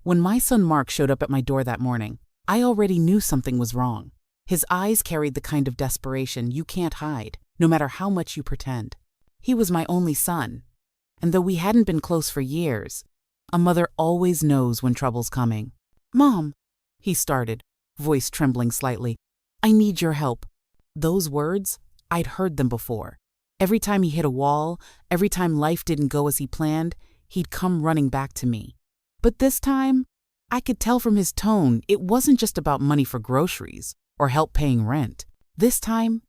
When my son Mark showed up at my door that morning, I already knew something was wrong. His eyes carried the kind of desperation you can't hide, no matter how much you pretend. He was my only son, and though we hadn't been close for years, a mother always knows when trouble's coming. "Mom," he started, voice trembling slightly, "I need your help." Those words, I'd heard them before. Every time he hit a wall, every time life didn't go as he planned, he'd come running back to me. But this time, I could tell from his tone it wasn't just about money for groceries or help paying rent. This time,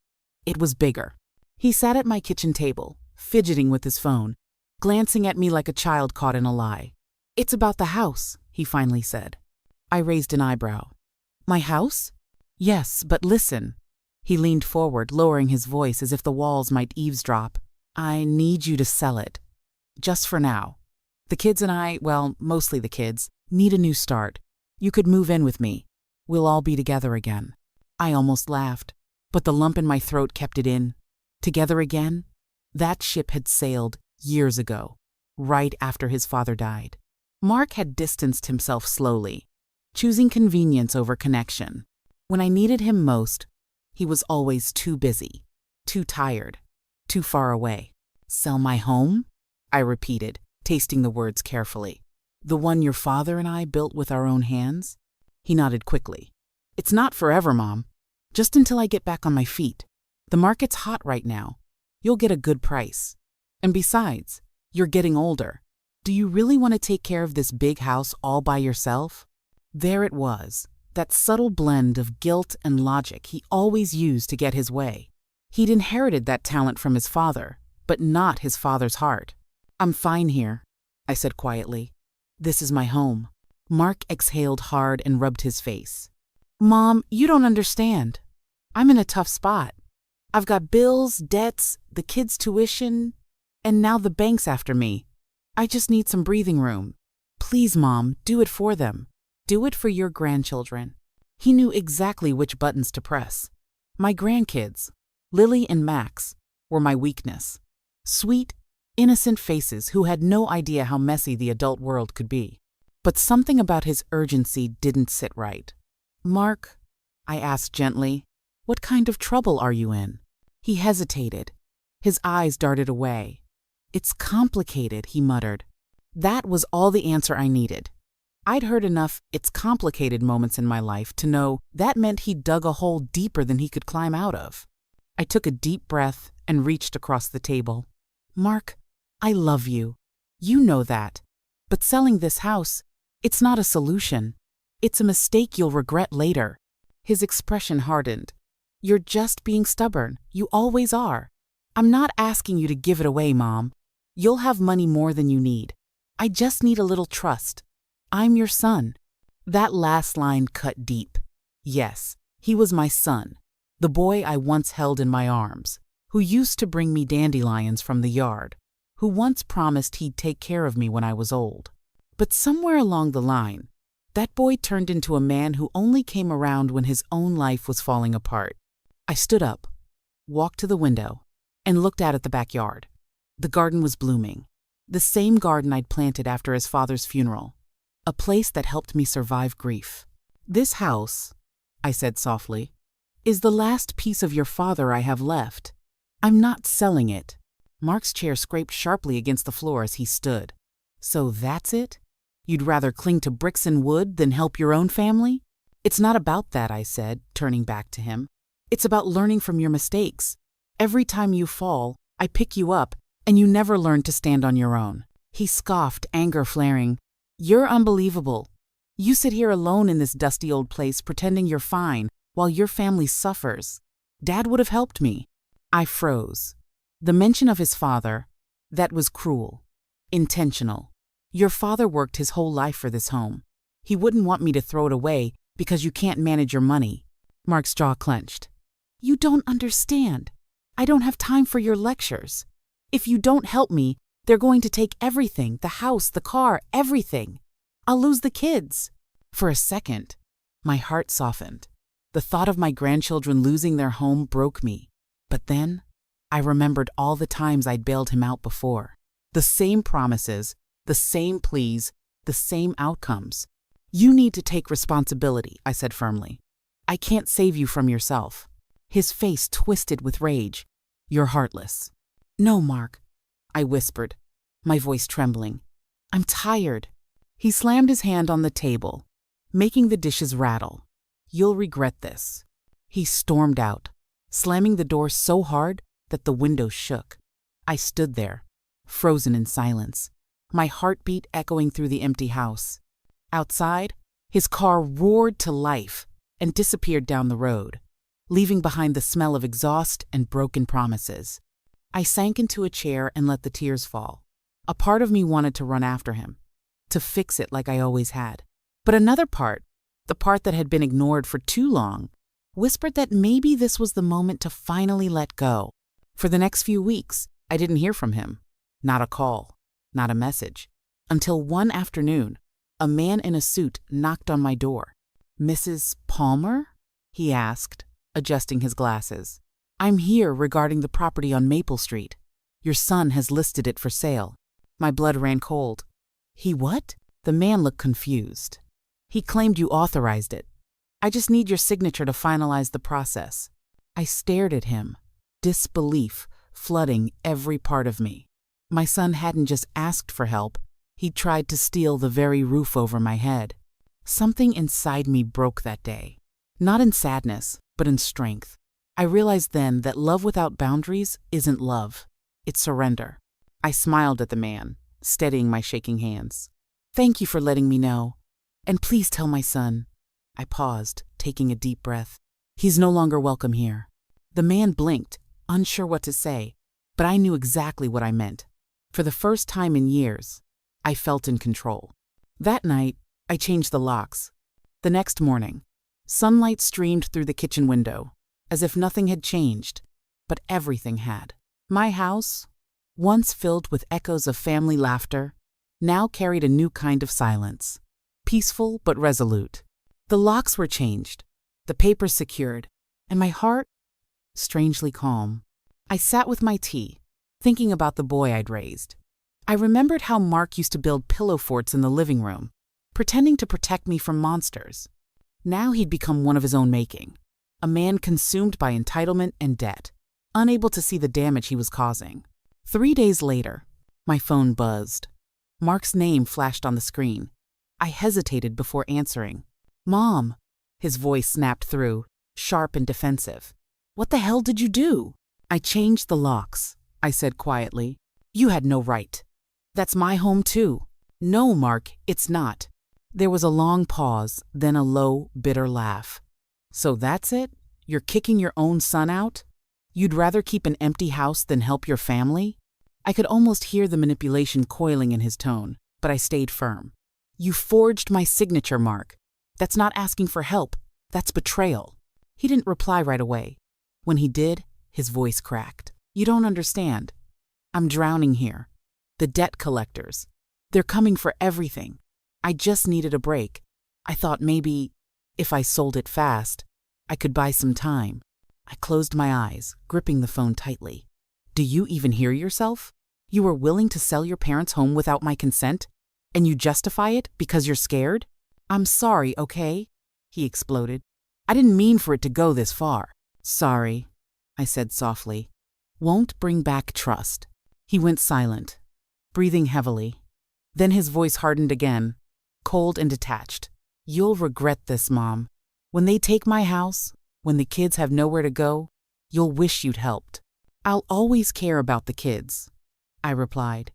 it was bigger. He sat at my kitchen table, fidgeting with his phone, glancing at me like a child caught in a lie. "It's about the house," he finally said. I raised an eyebrow. "My house?" "Yes, but listen." He leaned forward, lowering his voice as if the walls might eavesdrop. "I need you to sell it. Just for now. The kids and I, well, mostly the kids, need a new start. You could move in with me. We'll all be together again." I almost laughed, but the lump in my throat kept it in. Together again? That ship had sailed years ago, right after his father died. Mark had distanced himself slowly, choosing convenience over connection. When I needed him most, he was always too busy, too tired, too far away. "Sell my home?" I repeated, tasting the words carefully. "The one your father and I built with our own hands?" He nodded quickly. "It's not forever, Mom. Just until I get back on my feet. The market's hot right now. You'll get a good price. And besides, you're getting older. Do you really want to take care of this big house all by yourself?" There it was, that subtle blend of guilt and logic he always used to get his way. He'd inherited that talent from his father, but not his father's heart. "I'm fine here," I said quietly. "This is my home." Mark exhaled hard and rubbed his face. "Mom, you don't understand. I'm in a tough spot. I've got bills, debts, the kids' tuition, and now the bank's after me. I just need some breathing room. Please, Mom, do it for them. Do it for your grandchildren." He knew exactly which buttons to press. My grandkids, Lily and Max, were my weakness. Sweet, innocent faces who had no idea how messy the adult world could be. But something about his urgency didn't sit right. "Mark," I asked gently, "what kind of trouble are you in?" He hesitated. His eyes darted away. "It's complicated," he muttered. That was all the answer I needed. I'd heard enough "it's complicated" moments in my life to know that meant he'd dug a hole deeper than he could climb out of. I took a deep breath and reached across the table. "Mark, I love you. You know that. But selling this house, it's not a solution. It's a mistake you'll regret later." His expression hardened. "You're just being stubborn. You always are. I'm not asking you to give it away, Mom. You'll have money more than you need. I just need a little trust. I'm your son." That last line cut deep. Yes, he was my son, the boy I once held in my arms, who used to bring me dandelions from the yard, who once promised he'd take care of me when I was old. But somewhere along the line, that boy turned into a man who only came around when his own life was falling apart. I stood up, walked to the window, and looked out at the backyard. The garden was blooming, the same garden I'd planted after his father's funeral, a place that helped me survive grief. "This house," I said softly, "is the last piece of your father I have left. I'm not selling it." Mark's chair scraped sharply against the floor as he stood. "So that's it? You'd rather cling to bricks and wood than help your own family?" "It's not about that," I said, turning back to him. "It's about learning from your mistakes. Every time you fall, I pick you up, and you never learn to stand on your own." He scoffed, anger flaring. "You're unbelievable. You sit here alone in this dusty old place pretending you're fine while your family suffers. Dad would have helped me." I froze. The mention of his father, that was cruel, intentional. "Your father worked his whole life for this home. He wouldn't want me to throw it away because you can't manage your money." Mark's jaw clenched. "You don't understand. I don't have time for your lectures. If you don't help me, they're going to take everything, the house, the car, everything. I'll lose the kids." For a second, my heart softened. The thought of my grandchildren losing their home broke me. But then, I remembered all the times I'd bailed him out before. The same promises, the same pleas, the same outcomes. You need to take responsibility, I said firmly. I can't save you from yourself. His face twisted with rage. You're heartless. No, Mark, I whispered, my voice trembling. I'm tired. He slammed his hand on the table, making the dishes rattle. You'll regret this. He stormed out, slamming the door so hard that the window shook. I stood there, frozen in silence, my heartbeat echoing through the empty house. Outside, his car roared to life and disappeared down the road, leaving behind the smell of exhaust and broken promises. I sank into a chair and let the tears fall. A part of me wanted to run after him, to fix it like I always had. But another part, the part that had been ignored for too long, whispered that maybe this was the moment to finally let go. For the next few weeks, I didn't hear from him. Not a call, not a message. Until one afternoon, a man in a suit knocked on my door. Mrs. Palmer? He asked, adjusting his glasses. I'm here regarding the property on Maple Street. Your son has listed it for sale. My blood ran cold. He what? The man looked confused. He claimed you authorized it. I just need your signature to finalize the process. I stared at him, disbelief flooding every part of me. My son hadn't just asked for help, he'd tried to steal the very roof over my head. Something inside me broke that day. Not in sadness, but in strength. I realized then that love without boundaries isn't love. It's surrender. I smiled at the man, steadying my shaking hands. Thank you for letting me know. And please tell my son. I paused, taking a deep breath. He's no longer welcome here. The man blinked, unsure what to say, but I knew exactly what I meant. For the first time in years, I felt in control. That night, I changed the locks. The next morning, sunlight streamed through the kitchen window, as if nothing had changed, but everything had. My house, once filled with echoes of family laughter, now carried a new kind of silence, peaceful but resolute. The locks were changed, the papers secured, and my heart strangely calm. I sat with my tea, thinking about the boy I'd raised. I remembered how Mark used to build pillow forts in the living room, pretending to protect me from monsters. Now he'd become one of his own making, a man consumed by entitlement and debt, unable to see the damage he was causing. 3 days later, my phone buzzed. Mark's name flashed on the screen. I hesitated before answering. Mom, his voice snapped through, sharp and defensive. What the hell did you do? I changed the locks, I said quietly. You had no right. That's my home too. No, Mark, it's not. There was a long pause, then a low, bitter laugh. So that's it? You're kicking your own son out? You'd rather keep an empty house than help your family? I could almost hear the manipulation coiling in his tone, but I stayed firm. You forged my signature, Mark. That's not asking for help. That's betrayal. He didn't reply right away. When he did, his voice cracked. You don't understand. I'm drowning here. The debt collectors. They're coming for everything. I just needed a break. I thought maybe, if I sold it fast, I could buy some time. I closed my eyes, gripping the phone tightly. Do you even hear yourself? You were willing to sell your parents' home without my consent? And you justify it because you're scared? I'm sorry, okay? He exploded. I didn't mean for it to go this far. Sorry, I said softly. Won't bring back trust. He went silent, breathing heavily. Then his voice hardened again, cold and detached. You'll regret this, Mom. When they take my house, when the kids have nowhere to go, you'll wish you'd helped. I'll always care about the kids, I replied.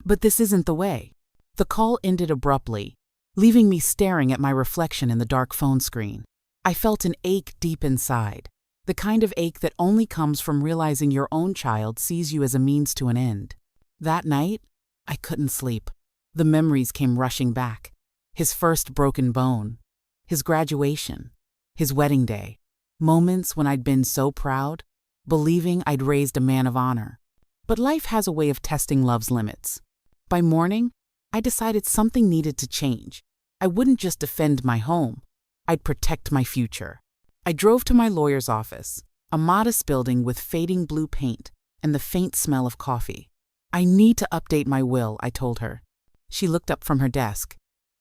But this isn't the way. The call ended abruptly, leaving me staring at my reflection in the dark phone screen. I felt an ache deep inside, the kind of ache that only comes from realizing your own child sees you as a means to an end. That night, I couldn't sleep. The memories came rushing back. His first broken bone, his graduation, his wedding day, moments when I'd been so proud, believing I'd raised a man of honor. But life has a way of testing love's limits. By morning, I decided something needed to change. I wouldn't just defend my home. I'd protect my future. I drove to my lawyer's office, a modest building with fading blue paint and the faint smell of coffee. I need to update my will, I told her. She looked up from her desk.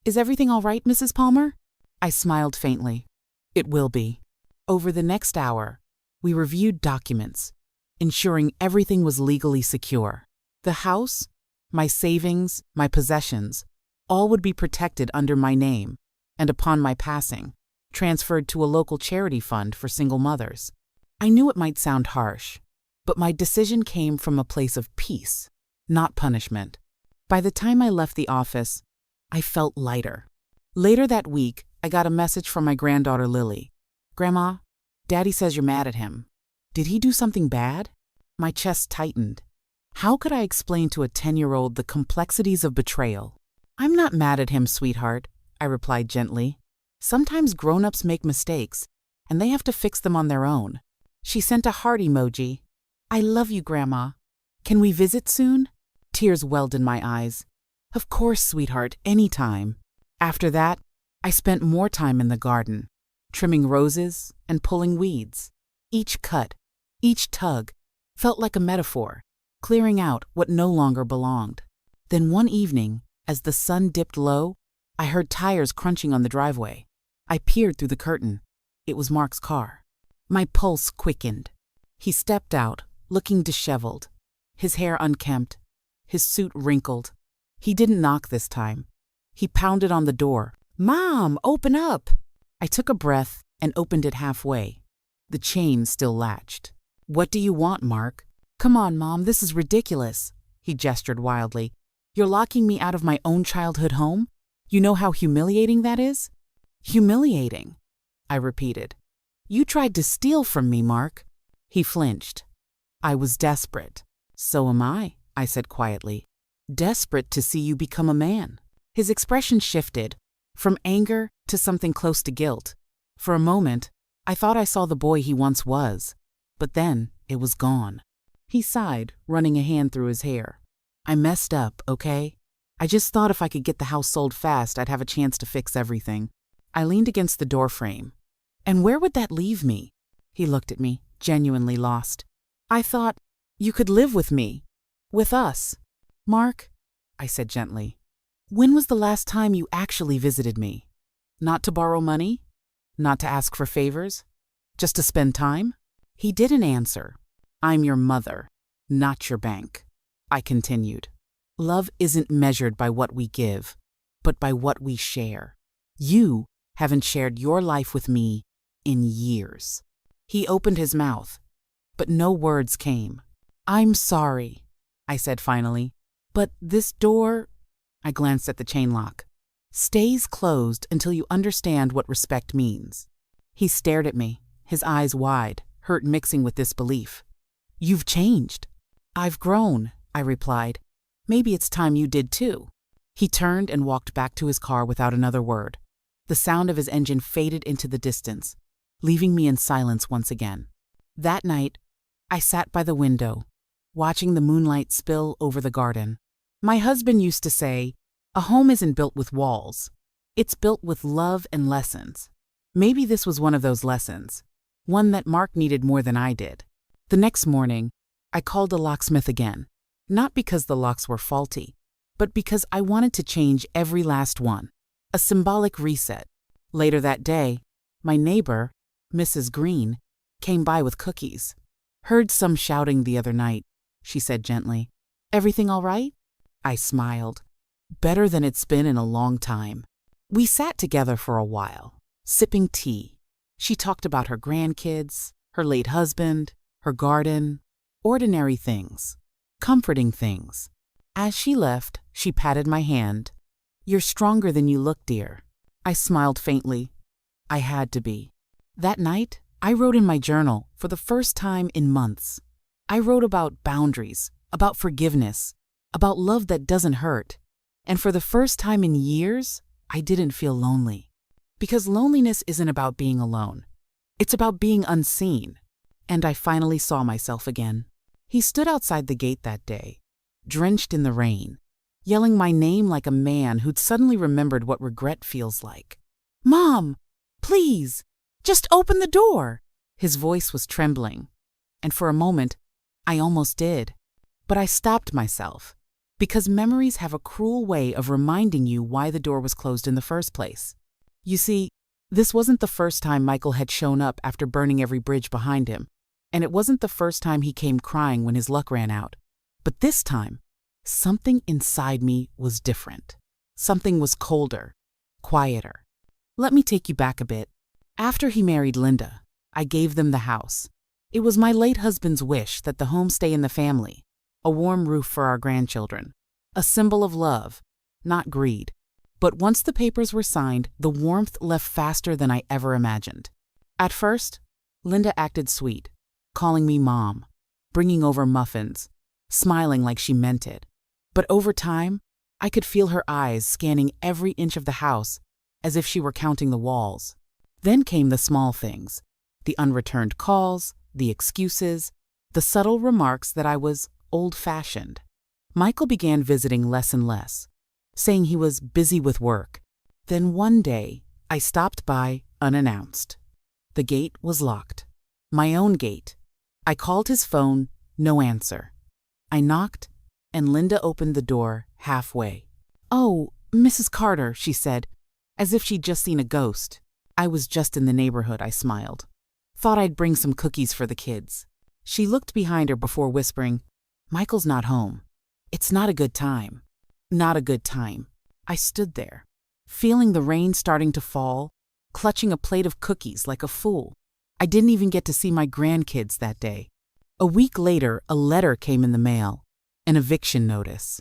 Is everything all right, Mrs. Palmer? I smiled faintly. It will be. Over the next hour, we reviewed documents, ensuring everything was legally secure. The house, my savings, my possessions, all would be protected under my name, and upon my passing, transferred to a local charity fund for single mothers. I knew it might sound harsh, but my decision came from a place of peace, not punishment. By the time I left the office, I felt lighter. Later that week, I got a message from my granddaughter Lily. Grandma, Daddy says you're mad at him. Did he do something bad? My chest tightened. How could I explain to a 10-year-old the complexities of betrayal? I'm not mad at him, sweetheart, I replied gently. Sometimes grown-ups make mistakes, and they have to fix them on their own. She sent a heart emoji. I love you, Grandma. Can we visit soon? Tears welled in my eyes. Of course, sweetheart, anytime. After that, I spent more time in the garden, trimming roses and pulling weeds. Each cut, each tug, felt like a metaphor, clearing out what no longer belonged. Then one evening, as the sun dipped low, I heard tires crunching on the driveway. I peered through the curtain. It was Mark's car. My pulse quickened. He stepped out, looking disheveled, his hair unkempt, his suit wrinkled. He didn't knock this time. He pounded on the door. Mom, open up! I took a breath and opened it halfway. The chain still latched. What do you want, Mark? Come on, Mom, this is ridiculous. He gestured wildly. You're locking me out of my own childhood home? You know how humiliating that is? Humiliating, I repeated. You tried to steal from me, Mark. He flinched. I was desperate. So am I said quietly. Desperate to see you become a man. His expression shifted, from anger to something close to guilt. For a moment, I thought I saw the boy he once was, but then it was gone. He sighed, running a hand through his hair. I messed up, okay? I just thought if I could get the house sold fast, I'd have a chance to fix everything. I leaned against the doorframe. And where would that leave me? He looked at me, genuinely lost. I thought, you could live with me. With us. Mark, I said gently, when was the last time you actually visited me? Not to borrow money? Not to ask for favors? Just to spend time? He didn't answer. I'm your mother, not your bank. I continued. Love isn't measured by what we give, but by what we share. You haven't shared your life with me in years. He opened his mouth, but no words came. I'm sorry, I said finally, but this door, I glanced at the chain lock, stays closed until you understand what respect means. He stared at me, his eyes wide, hurt mixing with disbelief. You've changed. I've grown, I replied. Maybe it's time you did too. He turned and walked back to his car without another word. The sound of his engine faded into the distance, leaving me in silence once again. That night, I sat by the window, watching the moonlight spill over the garden. My husband used to say, a home isn't built with walls. It's built with love and lessons. Maybe this was one of those lessons, one that Mark needed more than I did. The next morning, I called a locksmith again, not because the locks were faulty, but because I wanted to change every last one, a symbolic reset. Later that day, my neighbor, Mrs. Green, came by with cookies. Heard some shouting the other night, she said gently. Everything all right? I smiled. Better than it's been in a long time. We sat together for a while, sipping tea. She talked about her grandkids, her late husband, her garden, ordinary things, comforting things. As she left, she patted my hand. You're stronger than you look, dear. I smiled faintly. I had to be. That night, I wrote in my journal for the first time in months. I wrote about boundaries, about forgiveness, about love that doesn't hurt. And for the first time in years, I didn't feel lonely. Because loneliness isn't about being alone. It's about being unseen. And I finally saw myself again. He stood outside the gate that day, drenched in the rain, yelling my name like a man who'd suddenly remembered what regret feels like. Mom, please, just open the door. His voice was trembling. And for a moment, I almost did. But I stopped myself. Because memories have a cruel way of reminding you why the door was closed in the first place. You see, this wasn't the first time Michael had shown up after burning every bridge behind him, and it wasn't the first time he came crying when his luck ran out. But this time, something inside me was different. Something was colder, quieter. Let me take you back a bit. After he married Linda, I gave them the house. It was my late husband's wish that the home stay in the family, a warm roof for our grandchildren, a symbol of love, not greed. But once the papers were signed, the warmth left faster than I ever imagined. At first, Linda acted sweet, calling me Mom, bringing over muffins, smiling like she meant it. But over time, I could feel her eyes scanning every inch of the house as if she were counting the walls. Then came the small things, the unreturned calls, the excuses, the subtle remarks that I was old-fashioned. Michael began visiting less and less, saying he was busy with work. Then one day, I stopped by unannounced. The gate was locked. My own gate. I called his phone, no answer. I knocked, and Linda opened the door halfway. "Oh, Mrs. Carter," she said, as if she'd just seen a ghost. I was just in the neighborhood, I smiled. Thought I'd bring some cookies for the kids. She looked behind her before whispering, "Michael's not home. It's not a good time." Not a good time. I stood there, feeling the rain starting to fall, clutching a plate of cookies like a fool. I didn't even get to see my grandkids that day. A week later, a letter came in the mail, an eviction notice.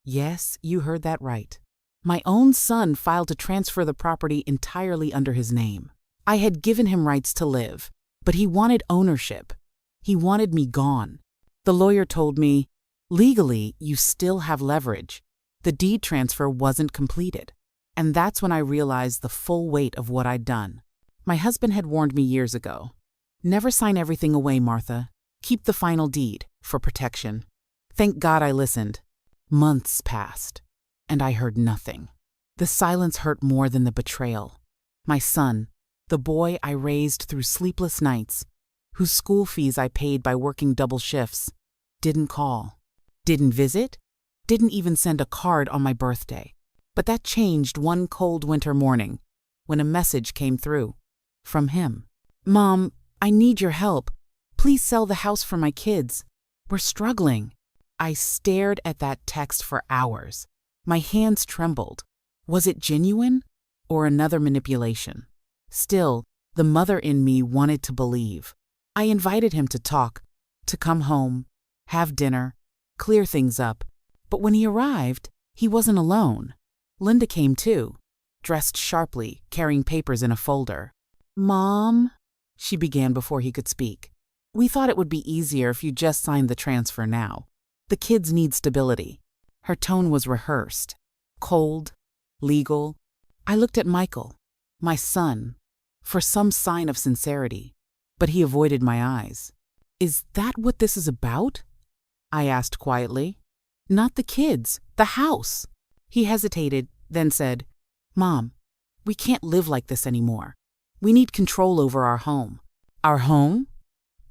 Yes, you heard that right. My own son filed to transfer the property entirely under his name. I had given him rights to live, but he wanted ownership. He wanted me gone. The lawyer told me, "Legally, you still have leverage. The deed transfer wasn't completed." And that's when I realized the full weight of what I'd done. My husband had warned me years ago. "Never sign everything away, Martha. Keep the final deed, for protection." Thank God I listened. Months passed, and I heard nothing. The silence hurt more than the betrayal. My son, the boy I raised through sleepless nights, whose school fees I paid by working double shifts, didn't call, didn't visit, didn't even send a card on my birthday. But that changed one cold winter morning when a message came through from him. "Mom, I need your help. Please sell the house for my kids. We're struggling." I stared at that text for hours. My hands trembled. Was it genuine or another manipulation? Still, the mother in me wanted to believe. I invited him to talk, to come home, have dinner, clear things up. But when he arrived, he wasn't alone. Linda came too, dressed sharply, carrying papers in a folder. "Mom," she began before he could speak. "We thought it would be easier if you just signed the transfer now. The kids need stability." Her tone was rehearsed, cold, legal. I looked at Michael, my son, for some sign of sincerity, but he avoided my eyes. "Is that what this is about?" I asked quietly. "Not the kids, the house." He hesitated, then said, "Mom, we can't live like this anymore. We need control over our home." "Our home?"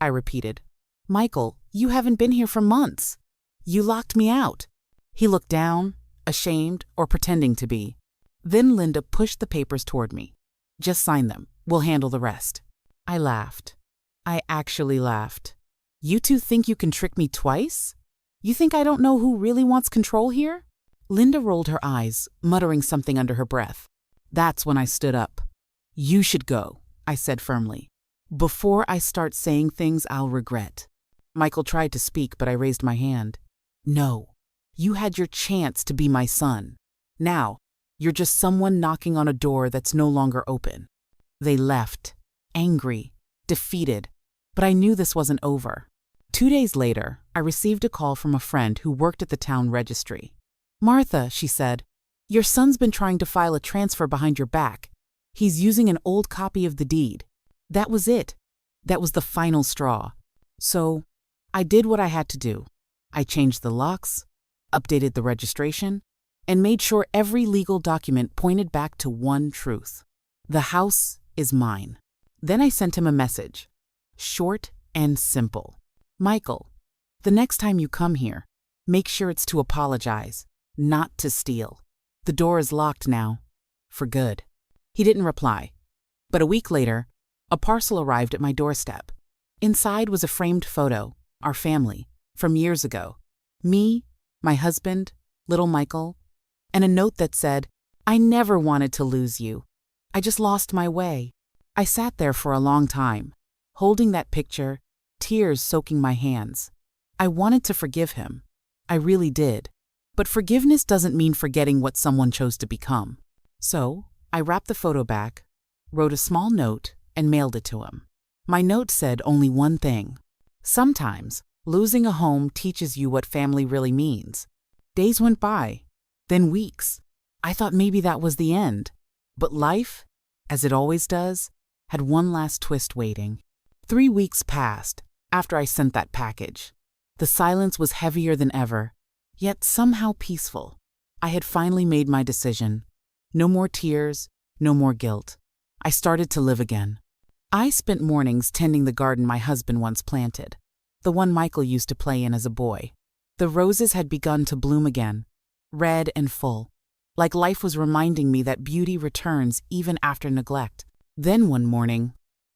I repeated. "Michael, you haven't been here for months. You locked me out." He looked down, ashamed or pretending to be. Then Linda pushed the papers toward me. "Just sign them. We'll handle the rest." I laughed. I actually laughed. "You two think you can trick me twice? You think I don't know who really wants control here?" Linda rolled her eyes, muttering something under her breath. That's when I stood up. "You should go," I said firmly, "before I start saying things I'll regret." Michael tried to speak, but I raised my hand. "No, you had your chance to be my son. Now, you're just someone knocking on a door that's no longer open." They left, angry, defeated, but I knew this wasn't over. 2 days later, I received a call from a friend who worked at the town registry. "Martha," she said, "your son's been trying to file a transfer behind your back. He's using an old copy of the deed." That was it. That was the final straw. So, I did what I had to do. I changed the locks, updated the registration, and made sure every legal document pointed back to one truth. The house is mine. Then I sent him a message. Short and simple. "Michael, the next time you come here, Make sure it's to apologize, not to steal. The door is locked now. For good." He didn't reply. But a week later, a parcel arrived at my doorstep. Inside was a framed photo, our family, from years ago. Me, my husband, little Michael, and a note that said, "I never wanted to lose you. I just lost my way." I sat there for a long time, holding that picture, tears soaking my hands. I wanted to forgive him. I really did. But forgiveness doesn't mean forgetting what someone chose to become. So, I wrapped the photo back, wrote a small note, and mailed it to him. My note said only one thing. Sometimes, losing a home teaches you what family really means. Days went by, then weeks. I thought maybe that was the end. But life, as it always does, had one last twist waiting. 3 weeks passed after I sent that package. The silence was heavier than ever, yet somehow peaceful. I had finally made my decision. No more tears, no more guilt. I started to live again. I spent mornings tending the garden my husband once planted, the one Michael used to play in as a boy. The roses had begun to bloom again, red and full, like life was reminding me that beauty returns even after neglect. Then one morning,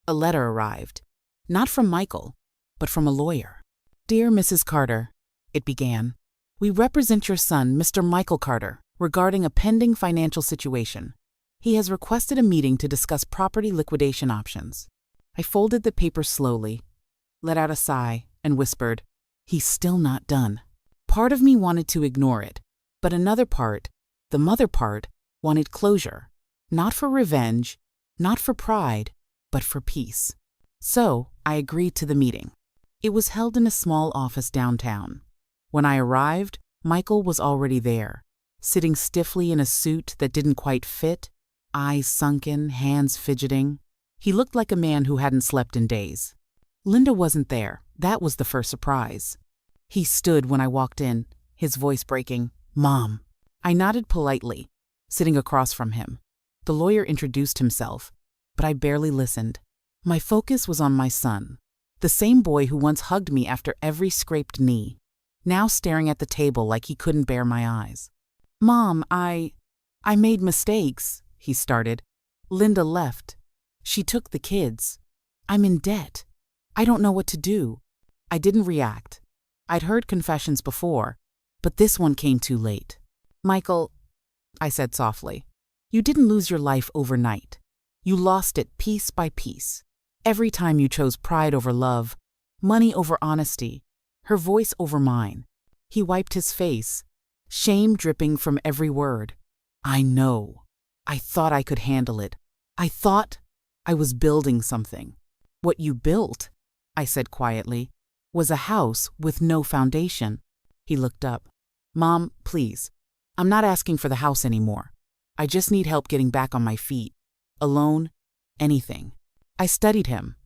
a letter arrived, not from Michael, but from a lawyer. "Dear Mrs. Carter," it began, "we represent your son, Mr. Michael Carter, regarding a pending financial situation. He has requested a meeting to discuss property liquidation options." I folded the paper slowly, let out a sigh, and whispered, "He's still not done." Part of me wanted to ignore it, but another part, the mother part, wanted closure. Not for revenge, not for pride, but for peace. So I agreed to the meeting. It was held in a small office downtown. When I arrived, Michael was already there, sitting stiffly in a suit that didn't quite fit, eyes sunken, hands fidgeting. He looked like a man who hadn't slept in days. Linda wasn't there. That was the first surprise. He stood when I walked in, his voice breaking, "Mom." I nodded politely, sitting across from him. The lawyer introduced himself, but I barely listened. My focus was on my son, the same boy who once hugged me after every scraped knee, now staring at the table like he couldn't bear my eyes. "Mom, I made mistakes," he started. "Linda left. She took the kids. I'm in debt. I don't know what to do." I didn't react. I'd heard confessions before, but this one came too late. "Michael," I said softly, "you didn't lose your life overnight. You lost it piece by piece. Every time you chose pride over love, money over honesty, her voice over mine." He wiped his face, shame dripping from every word. "I know. I thought I could handle it. I thought I was building something." "What you built," I said quietly, "was a house with no foundation." He looked up. "Mom, please. I'm not asking for the house anymore. I just need help getting back on my feet. A loan, anything." I studied him.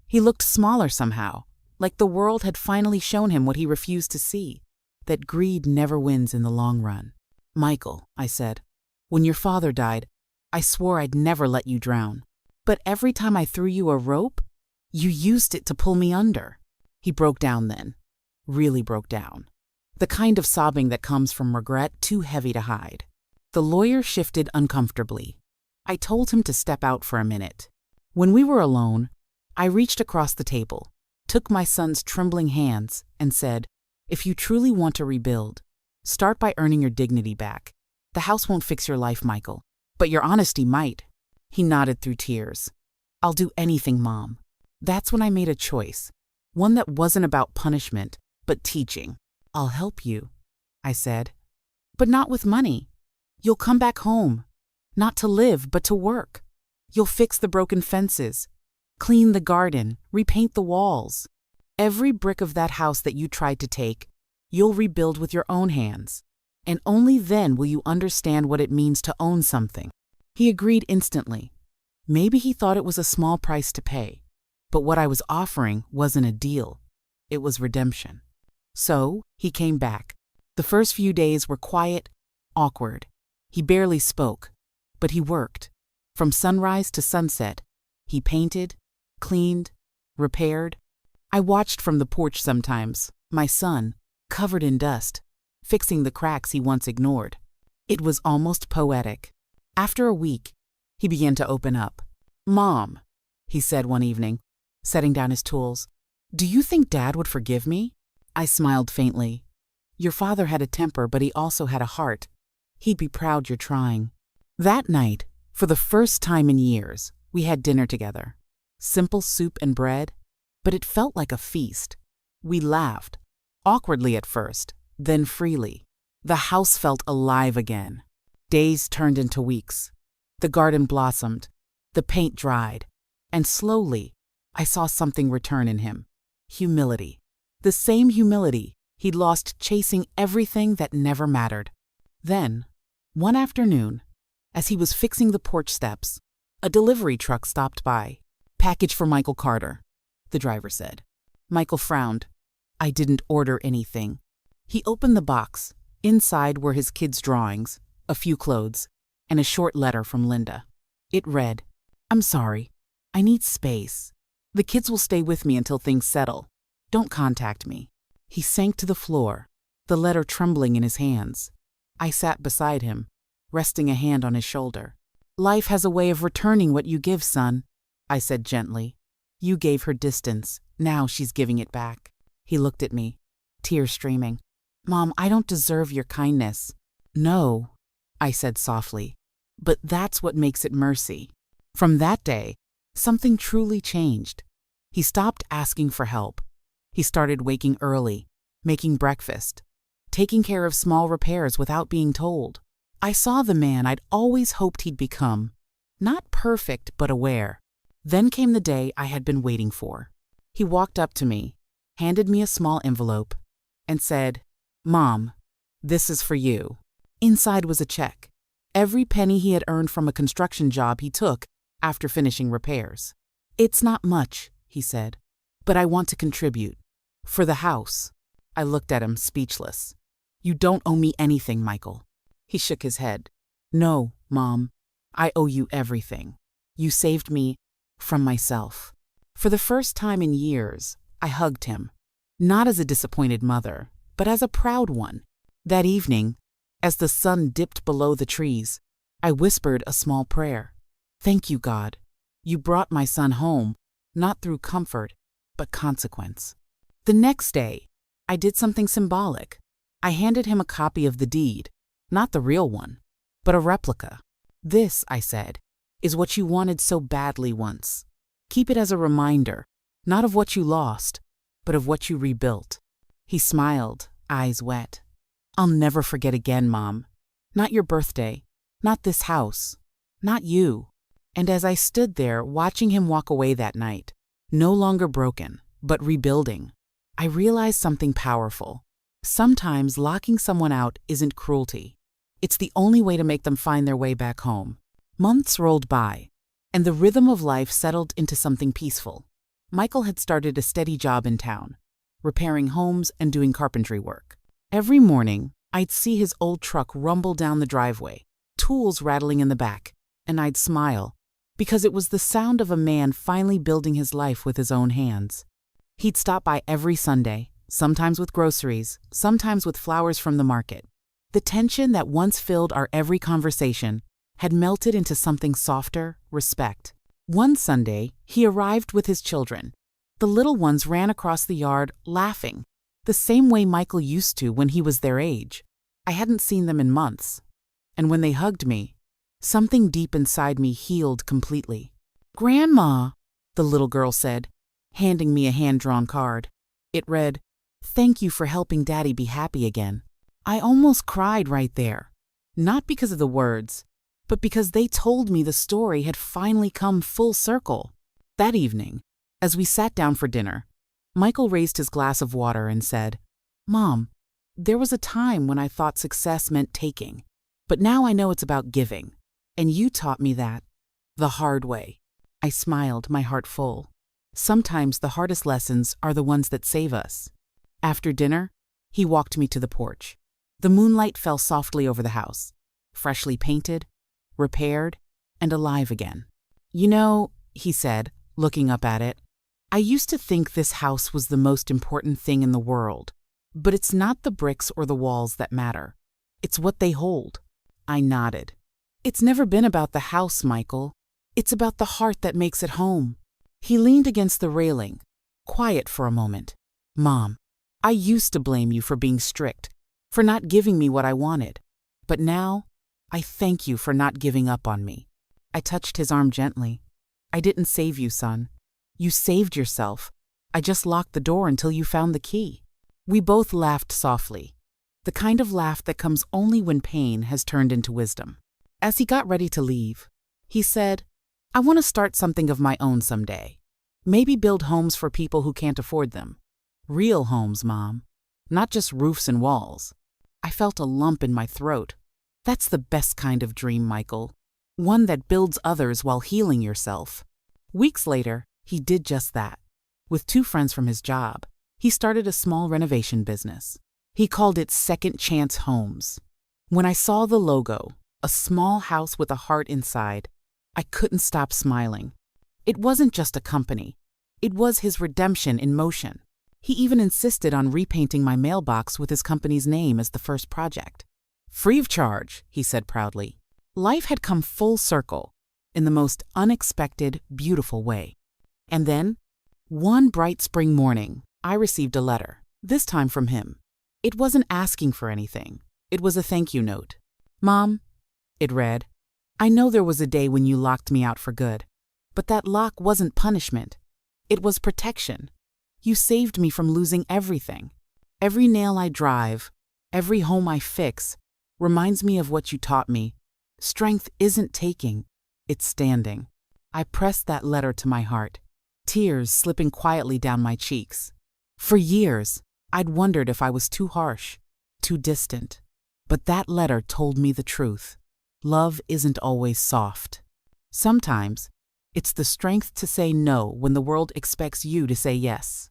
He looked smaller somehow, like the world had finally shown him what he refused to see, that greed never wins in the long run. "Michael," I said, "when your father died, I swore I'd never let you drown. But every time I threw you a rope, you used it to pull me under." He broke down then, really broke down. The kind of sobbing that comes from regret too heavy to hide. The lawyer shifted uncomfortably. I told him to step out for a minute. When we were alone, I reached across the table, took my son's trembling hands, and said, "If you truly want to rebuild, start by earning your dignity back. The house won't fix your life, Michael, but your honesty might." He nodded through tears. "I'll do anything, Mom." That's when I made a choice, one that wasn't about punishment, but teaching. "I'll help you," I said, "but not with money. You'll come back home, not to live, but to work. You'll fix the broken fences, clean the garden, repaint the walls. Every brick of that house that you tried to take, you'll rebuild with your own hands. And only then will you understand what it means to own something." He agreed instantly. Maybe he thought it was a small price to pay, but what I was offering wasn't a deal. It was redemption. So he came back. The first few days were quiet, awkward. He barely spoke, but he worked. From sunrise to sunset, he painted, cleaned, repaired. I watched from the porch sometimes, my son, covered in dust, fixing the cracks he once ignored. It was almost poetic. After a week, he began to open up. "Mom," he said one evening, setting down his tools, "do you think Dad would forgive me?" I smiled faintly. "Your father had a temper, but he also had a heart. He'd be proud you're trying." That night, for the first time in years, we had dinner together. Simple soup and bread, but it felt like a feast. We laughed, awkwardly at first, then freely. The house felt alive again. Days turned into weeks. The garden blossomed, the paint dried, and slowly, I saw something return in him. Humility. The same humility he'd lost chasing everything that never mattered. Then, one afternoon, as he was fixing the porch steps, a delivery truck stopped by. "Package for Michael Carter," the driver said. Michael frowned. "I didn't order anything." He opened the box. Inside were his kids' drawings, a few clothes, and a short letter from Linda. It read, "I'm sorry. I need space. The kids will stay with me until things settle. Don't contact me." He sank to the floor, the letter trembling in his hands. I sat beside him, resting a hand on his shoulder. "Life has a way of returning what you give, son," I said gently. "You gave her distance. Now she's giving it back." He looked at me, tears streaming. "Mom, I don't deserve your kindness." "No," I said softly, "but that's what makes it mercy." From that day, something truly changed. He stopped asking for help. He started waking early, making breakfast, taking care of small repairs without being told. I saw the man I'd always hoped he'd become. Not perfect, but aware. Then came the day I had been waiting for. He walked up to me, handed me a small envelope, and said, "Mom, this is for you." Inside was a check. Every penny he had earned from a construction job he took after finishing repairs. "It's not much," he said, "but I want to contribute. For the house." I looked at him, speechless. "You don't owe me anything, Michael." He shook his head. "No, Mom, I owe you everything. You saved me from myself." For the first time in years, I hugged him, not as a disappointed mother, but as a proud one. That evening, as the sun dipped below the trees, I whispered a small prayer. "Thank you, God. You brought my son home, not through comfort, but consequence." The next day, I did something symbolic. I handed him a copy of the deed, not the real one, but a replica. "This," I said, "is what you wanted so badly once. Keep it as a reminder, not of what you lost, but of what you rebuilt." He smiled, eyes wet. "I'll never forget again, Mom. Not your birthday, not this house, not you." And as I stood there watching him walk away that night, no longer broken, but rebuilding, I realized something powerful. Sometimes locking someone out isn't cruelty. It's the only way to make them find their way back home. Months rolled by, and the rhythm of life settled into something peaceful. Michael had started a steady job in town, repairing homes and doing carpentry work. Every morning, I'd see his old truck rumble down the driveway, tools rattling in the back, and I'd smile, because it was the sound of a man finally building his life with his own hands. He'd stop by every Sunday, sometimes with groceries, sometimes with flowers from the market. The tension that once filled our every conversation had melted into something softer, respect. One Sunday, he arrived with his children. The little ones ran across the yard, laughing, the same way Michael used to when he was their age. I hadn't seen them in months. And when they hugged me, something deep inside me healed completely. "Grandma," the little girl said, handing me a hand-drawn card. It read, "Thank you for helping Daddy be happy again." I almost cried right there, not because of the words, but because they told me the story had finally come full circle. That evening, as we sat down for dinner, Michael raised his glass of water and said, "Mom, there was a time when I thought success meant taking, but now I know it's about giving, and you taught me that the hard way." I smiled, my heart full. Sometimes the hardest lessons are the ones that save us. After dinner, he walked me to the porch. The moonlight fell softly over the house, freshly painted, repaired, and alive again. "You know," he said, looking up at it, "I used to think this house was the most important thing in the world. But it's not the bricks or the walls that matter. It's what they hold. I nodded. It's never been about the house, Michael. It's about the heart that makes it home. He leaned against the railing, quiet for a moment. Mom, I used to blame you for being strict, for not giving me what I wanted. But now, I thank you for not giving up on me. I touched his arm gently. I didn't save you, son. You saved yourself. I just locked the door until you found the key. We both laughed softly, the kind of laugh that comes only when pain has turned into wisdom. As he got ready to leave, he said, I want to start something of my own someday. Maybe build homes for people who can't afford them. Real homes, Mom. Not just roofs and walls. I felt a lump in my throat. That's the best kind of dream, Michael. One that builds others while healing yourself. Weeks later, he did just that. With 2 friends from his job, he started a small renovation business. He called it Second Chance Homes. When I saw the logo, a small house with a heart inside, I couldn't stop smiling. It wasn't just a company. It was his redemption in motion. He even insisted on repainting my mailbox with his company's name as the first project. Free of charge, he said proudly. Life had come full circle, in the most unexpected, beautiful way. And then, one bright spring morning, I received a letter, this time from him. It wasn't asking for anything. It was a thank you note. Mom, it read, I know there was a day when you locked me out for good, but that lock wasn't punishment. It was protection. You saved me from losing everything. Every nail I drive, every home I fix, reminds me of what you taught me. Strength isn't taking, it's standing. I pressed that letter to my heart, tears slipping quietly down my cheeks. For years, I'd wondered if I was too harsh, too distant. But that letter told me the truth. Love isn't always soft. Sometimes, it's the strength to say no when the world expects you to say yes.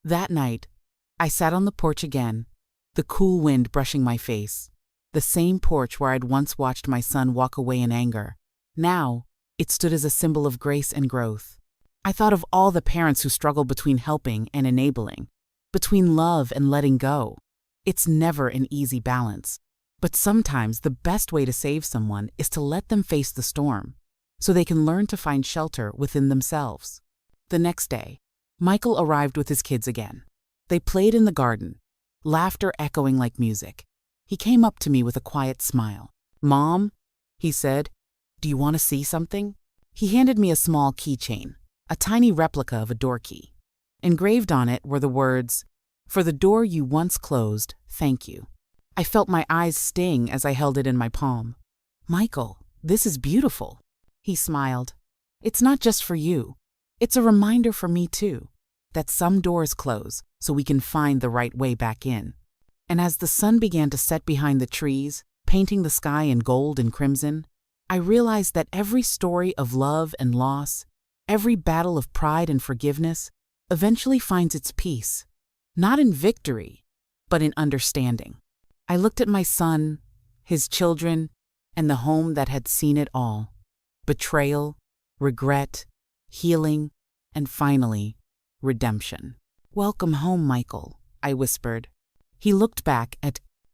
That night, I sat on the porch again, the cool wind brushing my face. The same porch where I'd once watched my son walk away in anger. Now, it stood as a symbol of grace and growth. I thought of all the parents who struggle between helping and enabling, between love and letting go. It's never an easy balance. But sometimes the best way to save someone is to let them face the storm, so they can learn to find shelter within themselves. The next day, Michael arrived with his kids again. They played in the garden, laughter echoing like music. He came up to me with a quiet smile. Mom, he said, do you want to see something? He handed me a small keychain, a tiny replica of a door key. Engraved on it were the words, for the door you once closed, thank you. I felt my eyes sting as I held it in my palm. Michael, this is beautiful. He smiled. It's not just for you. It's a reminder for me too, that some doors close so we can find the right way back in. And as the sun began to set behind the trees, painting the sky in gold and crimson, I realized that every story of love and loss, every battle of pride and forgiveness, eventually finds its peace, not in victory, but in understanding. I looked at my son, his children, and the home that had seen it all. Betrayal, regret, healing, and finally, redemption. Welcome home, Michael, I whispered. He looked back at